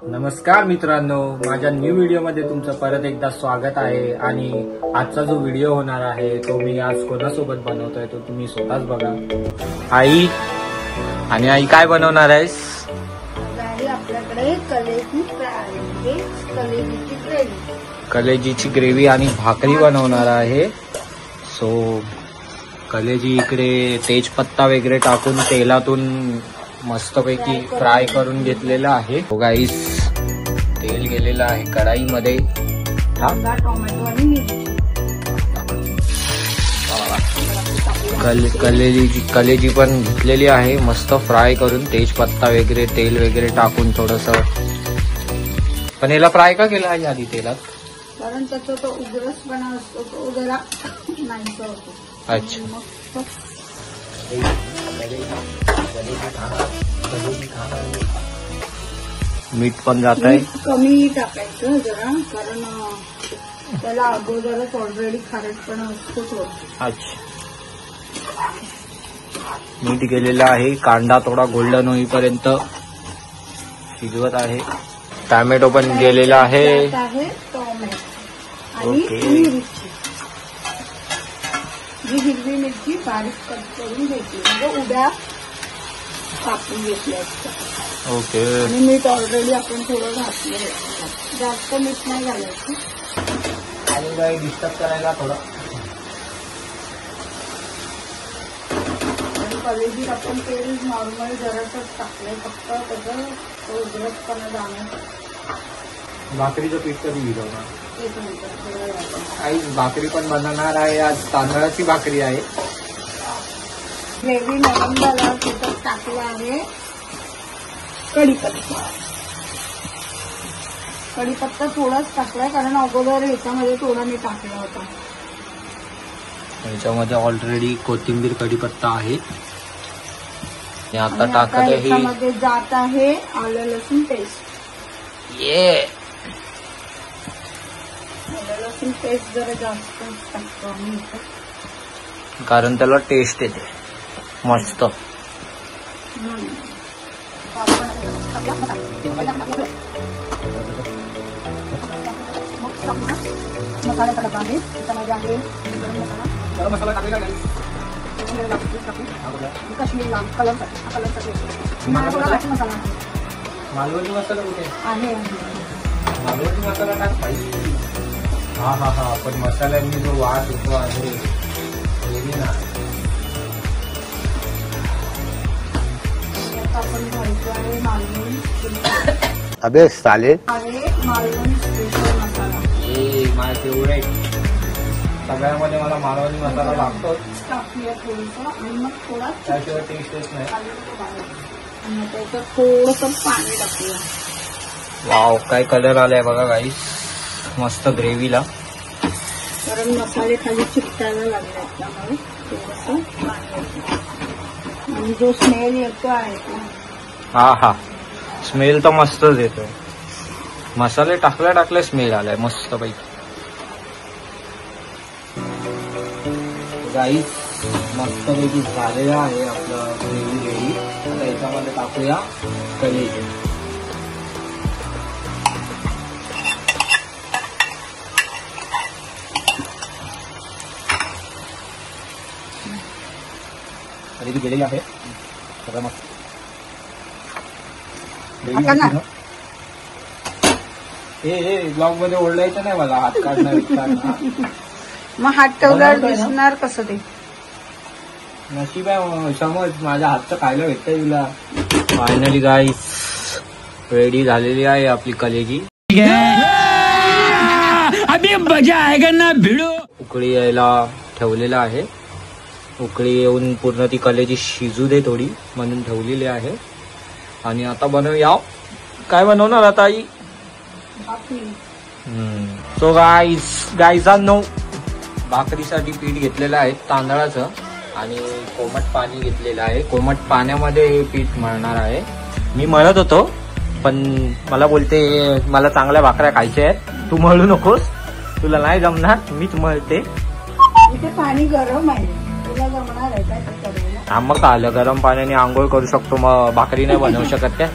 नमस्कार मित्रांनो, माझ्या न्यू व्हिडिओ मध्ये तुमचं परत एकदा स्वागत आहे। आणि आजचा जो व्हिडिओ होणार आहे तो मी आज कोणासोबत बनवतोय तो तुम्ही स्वतःच बघा। आई आणि आई काय बनवणार आहेस? आपल्याकडे कलेजीची ग्रेव्ही आणि भाकरी बनवणार आहे। सो कलेजी इकडे तेजपत्ता वगैरे टाकून तेलातून मस्तपैकी फ्राय करून घेतलेला आहे। गाईस तेल गेलेलं आहे कढाईमध्ये। टोमॅटो आणि मिरची कलेजी पण घेतलेली आहे मस्त फ्राय करून, तेजपत्ता वगैरे तेल वगैरे टाकून थोडस। पण याला फ्राय का केला आहे आधी तेलात? कारण त्याचा तो उग्रसपणा असतो, तो जरा नाहीसा होतो। अच्छा, मीठ पण जात आहे, कमी टाकायचं जरा, कारण त्याला अगोदरच ऑलरेडी खारटपणा असतो थोडं। अच्छा, मीठ गेलेलं आहे। कांदा थोडा गोल्डन होईपर्यंत शिजवत आहे। टोमॅटो पण गेलेला आहे। टोमॅटो आणि मिरची, जी हिरवी मिरची बारीक कट करून घ्यायची, म्हणजे उभ्या कापून घेतल्या असतात। ओके, आणि मीठ ऑलरेडी आपण थोडं घातलं, जास्त मीठ नाही घालायचं आणि काही डिस्टर्ब करायला थोडं। आणि कलेजीत आपण तेल नॉर्मल जरासच टाकलंय, फक्त त्याचं उग्रटपणा जाण्यासाठी। भाकरीचं पीठ कधी भिजवणार? 1 मिनिट। आई भाकरी पण बनवणार आहे आज, तांदळाची भाकरी आहे। ग्रेव्ही नरम झाल्यावर त्याच्यात टाकला आहे कढीपत्ता। कढीपत्ता थोडाच टाकलाय, कारण अगोदर ह्याच्यामध्ये थोडा मी टाकला होता। याच्यामध्ये ऑलरेडी कोथिंबीर कढीपत्ता आहे। आता टाकत आहे, ह्याच्यामध्ये जात आहे आलं लसूण पेस्ट। आलं लसूण पेस्ट जरा जास्त टाकतो आम्ही इथं, कारण त्याला टेस्ट येते मस्त। मसाला टाकत आहे, त्याच्यामध्ये आहे गरम मसाला टाकलेला नाही, काश्मीरी लाल कलरसाठी मसाला मालवणी मसाला कुठे आहे? मालवणी मसाला टाक पाहिजे। हा हा हा, पण मसाल्यांनी जो वास येतो आहे ना, आपण घालतो आहे मालवणी। अबे साले आहे मालवणी स्पेशल मसाला। हे माझ्या फेवरेट, सगळ्यामध्ये मला मालवणी मसाला लागतो। टाकूया थोडंसं, आणि मग थोडा त्याशिवाय टेस्टच नाही। आणि त्याच्यात थोडंसं पाणी टाकूया। वाव, काय कलर आलाय बघा गाईस मस्त ग्रेव्हीला। कारण मसाले खाली चिकटायला लागले, त्यामुळे थोडंसं पाणी, आणि जो स्मेल येतो आहे हा हा, स्मेल तर मस्तच येतोय। मसाले टाकल्या स्मेल आलाय मस्त पैकी। गाईस मस्त पैकी झालेला आहे आपलं ग्रेव्ही रेडी। आता याच्यामध्ये टाकूया कलेजी। कलेजी गेलेली आहे सगळं मस्त। ब्लॉग मध्ये ओढायचं नाही मला, हात काढणार मग हात ठेवल्यावर दिसणार कसं ते? नशीब आहे, समज माझ्या हातचं खायला भेटतंय तुला। फायनली गाईस रेडी झालेली आहे आपली कलेजी। अभी मजा आएगा ना भिडो। उकळी यायला ठेवलेला आहे, उकळी येऊन पूर्ण ती कलेजी शिजू दे थोडी, म्हणून ठेवलेली आहे। आणि आता बनवूया, काय बनवणार आता आई? सो गाईजांनो, भाकरीसाठी पीठ घेतलेलं आहे तांदळाचं, आणि कोमट पाणी घेतलेलं आहे। कोमट पाण्यामध्ये हे पीठ मळणार आहे। मी मळत होतो, पण मला बोलते मला चांगल्या भाकऱ्या खायच्या आहेत, तू मळू नकोस, तुला नाही जमणार, मीच मळते। इथे पाणी गरम आहे, तुला जमणार आहे काय? हा, मग आलं गरम पाण्याने आंघोळ करू शकतो, मग भाकरी नाही बनवू शकत काय?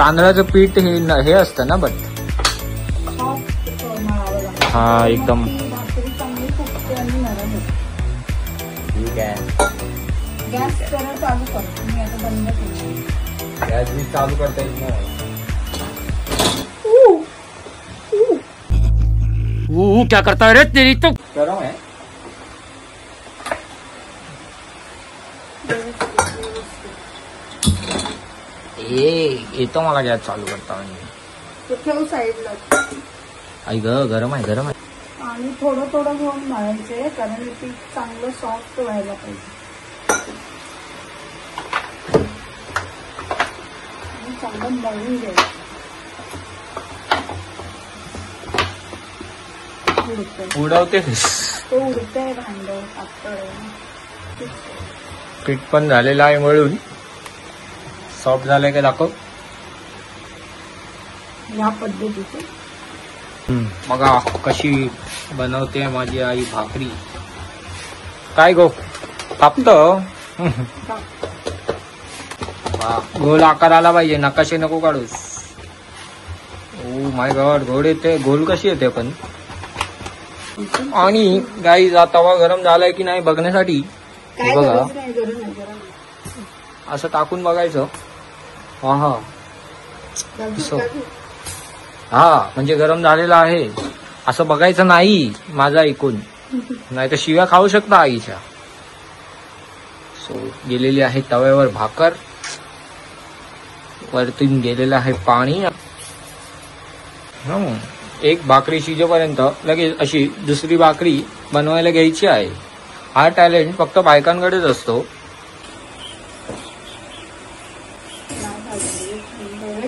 तांदळाचं पीठ हे असतं ना बट सॉफ्ट मळावं लागतं. हा एकदम ती भाकरी चांगली फुगते आणि नरम होते. ठीक आहे. गॅस जरा चालू कर, मी आता बंद केली. गॅस मी चालू करता येत नाही. क्या करता है रे तेरी तो गरम आहे. येतो मला गॅस चालू करता. तो ठेव साईडला. आई ग गरम आहे गरम आहे. आणि थोडं थोडं घेऊन मळायचे, कारण हे पीठ चांगलं सॉफ्ट व्हायला पाहिजे. आणि चांगलं मळून घ्यायचं. उडवते ते उडतंय भांड पातळ आहे. पीठ पण झालेलं आहे मळून. सॉफ्ट झालंय का दाखव. या पद्धतीचे बघा कशी बनवते माझी आई भाकरी. काय गो कापत. गोल आकार आला पाहिजे, नकाशे नको काढूस. ओ माय गॉड, गोड येते. गोल कशी येते पण. आणि गाईज तवा गरम झालाय की नाही बघण्यासाठी काय बघा गरज नाही, गरज नाही, गरज नाही. असं टाकून बघायचं. हा हा काजू, काजू. हा म्हणजे गरम झालेला आहे असं बघायचं नाही माझं ऐकून, नाही तर शिव्या खाऊ शकता आईच्या. सो गेलेली आहे तव्यावर भाकर, वरतून गेलेलं आहे पाणी. एक भाकरी शिजेपर्यंत लगेच अशी दुसरी भाकरी बनवायला घ्यायची आहे. हा टॅलेंट फक्त बायकांकडेच असतो.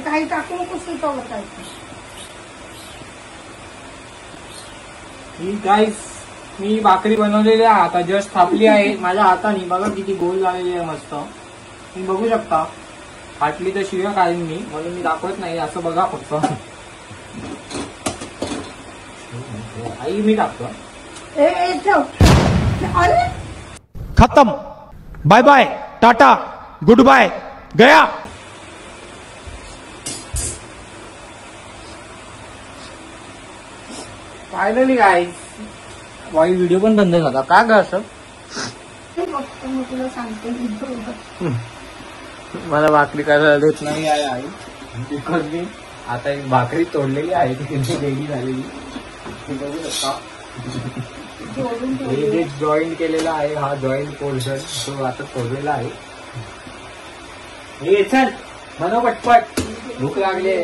काही टाकू नकोस तू काय. ही गाईस मी भाकरी बनवलेली आहे, आता जस्ट थापली आहे माझ्या हाताने. बघा किती गोल झालेली आहे मस्त. तुम्ही बघू शकता. फाटली तर शिव्या काढीन मी, म्हणून मी दाखवत नाही. असं बघा फक्त. आई मी टाकतो. अरे खत्म, bye bye, tata, goodbye, गया. फायनली गाईस वाई व्हिडिओ पण बंद झाला का ग असं. बघतो मग तुला सांगते. मला भाकरी करायला देत नाही आहे आई, बिकॉज मी आता एक भाकरी तोडलेली आहे ती रेडी झालेली. बघू शकता. जोडून हे जे जॉईंट केलेला आहे हा जॉईंट पोर्शन तो आता तोडलेला आहे. हे चल बनव पटपट, भूक लागली.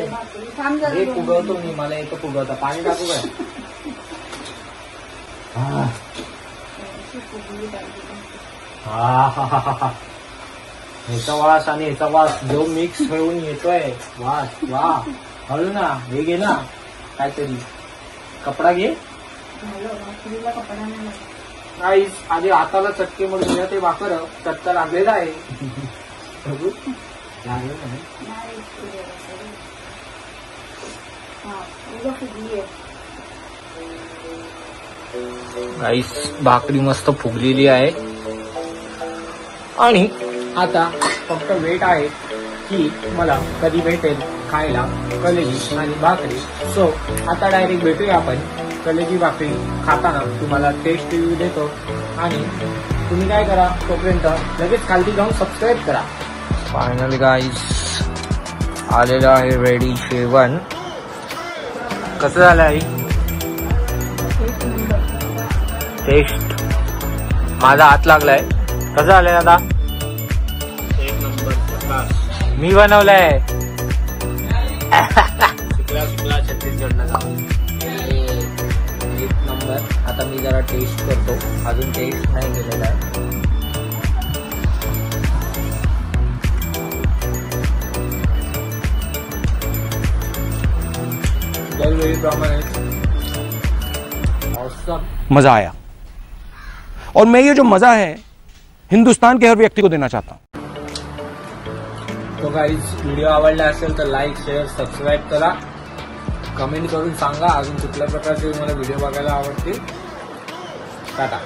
थांब हे जरा. फुगवतो मी, मला येतं फुगवता. पाणी टाकू काय. हा ह्याचा वास आणि ह्याचा वास जो मिक्स होऊन येतोय. वास वा. हळू ना, हे घे ना काहीतरी, कपडा घे. भाकरीला कपडा नाही लागत. काहीच आधी हाताला चटके म्हणून ते भाकर चटका लागलेला आहे. बघू. लागलं नाही. नाही, हा, उद्या फुगली आहे. गाईस भाकरी मस्त फुगलेली आहे आणि आता फक्त वेट आहे की मला कधी भेटेल खायला कलेजी आणि भाकरी. सो आता डायरेक्ट भेटूया आपण कलेजी भाकरी खाताना. तुम्हाला टेस्ट रिव्ह्यू देतो आणि तुम्ही काय करा तोपर्यंत लगेच खालती जाऊन सबस्क्राईब करा. फायनल गाईस आलेलं आहे रेडी जेवण. कसं झालं आई टेस्ट. माझा हात लागलाय. कसं झालंय दादा. एक नंबर. मी बनवलंय. शिकला छत्तीसगडला जाऊन. एक नंबर. आता मी जरा टेस्ट करतो, अजून टेस्ट नाही केलेला आहे. दरवेळीप्रमाणे मजा आया और मैं ये जो मजा है हिंदुस्तान के हर व्यक्ति को देना चाहता हूं. तो गाईज व्हिडिओ आवडला असेल तर लाईक शेअर सबस्क्राईब करा. कमेंट करून सांगा अजून कुठल्या प्रकारचे मला व्हिडिओ बघायला आवडतील. टाटा.